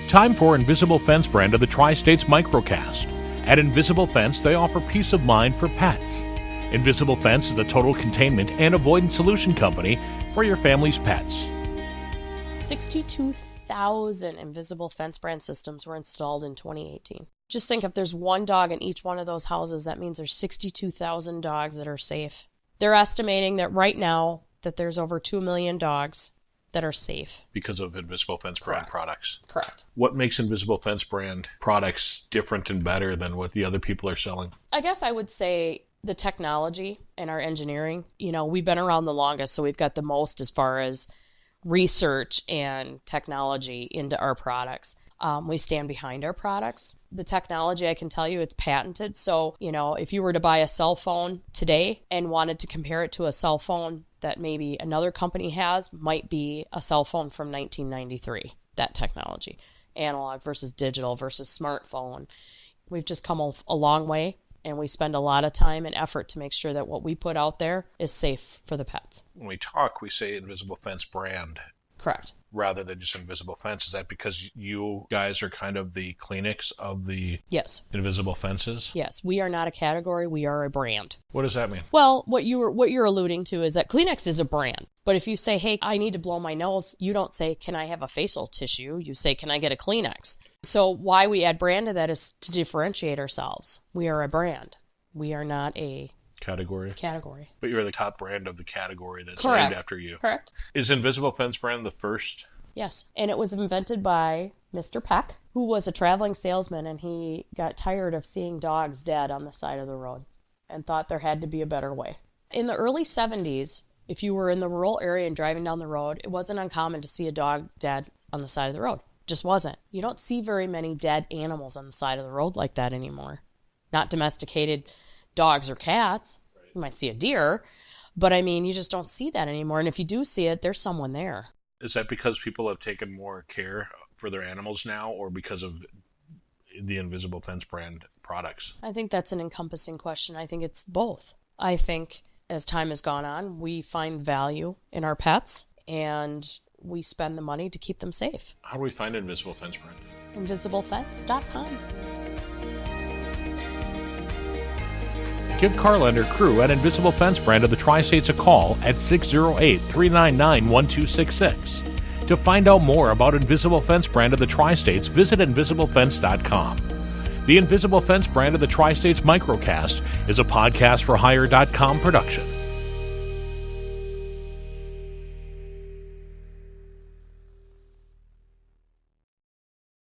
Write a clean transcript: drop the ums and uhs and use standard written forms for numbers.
Time for Invisible Fence brand of the TriStates Microcast. At Invisible Fence, they offer peace of mind for pets. Invisible Fence is a total containment and avoidance solution company for your family's pets. 62,000 Invisible Fence brand systems were installed in 2018. Just think, if there's one dog in each one of those houses, that means there's 62,000 dogs that are safe. They're estimating that right now that there's over 2 million dogs that are safe. Because of Invisible Fence brand products. Correct. What makes Invisible Fence brand products different and better than what the other people are selling? I guess I would say the technology and our engineering. You know, we've been around the longest, so we've got the most as far as research and technology into our products. We stand behind our products. The technology, I can tell you, it's patented. So, you know, if you were to buy a cell phone today and wanted to compare it to a cell phone that maybe another company has, might be a cell phone from 1993, that technology. Analog versus digital versus smartphone. We've just come a long way, and we spend a lot of time and effort to make sure that what we put out there is safe for the pets. When we talk, we say Invisible Fence brand. Correct. Rather than just Invisible Fence. Is that because you guys are kind of the Kleenex of the Yes. Invisible Fences? Yes, we are not a category, we are a brand. What does that mean? Well, what you're alluding to is that Kleenex is a brand. But if you say, hey, I need to blow my nose, you don't say, can I have a facial tissue? You say, can I get a Kleenex? So why we add brand to that is to differentiate ourselves. We are a brand. We are not a category. But you're the top brand of the category that's Correct. named after you. Correct. Is Invisible Fence brand the first? Yes. And it was invented by Mr. Peck, who was a traveling salesman, and he got tired of seeing dogs dead on the side of the road and thought there had to be a better way. In the early 70s, if you were in the rural area and driving down the road, it wasn't uncommon to see a dog dead on the side of the road. Just wasn't. You don't see very many dead animals on the side of the road like that anymore. Not domesticated dogs or cats. You might see a deer, but I mean, you just don't see that anymore. And if you do see it, there's someone there. Is that because people have taken more care for their animals now, or because of the Invisible Fence brand products? I think that's an encompassing question. I think it's both. I think as time has gone on, we find value in our pets, and we spend the money to keep them safe. How do we find Invisible Fence brand? InvisibleFence.com. Give Carla and her crew at Invisible Fence brand of the TriStates a call at 608-399-1266. To find out more about Invisible Fence brand of the TriStates, visit InvisibleFence.com. The Invisible Fence brand of the TriStates Microcast is a podcast for Hire.com production.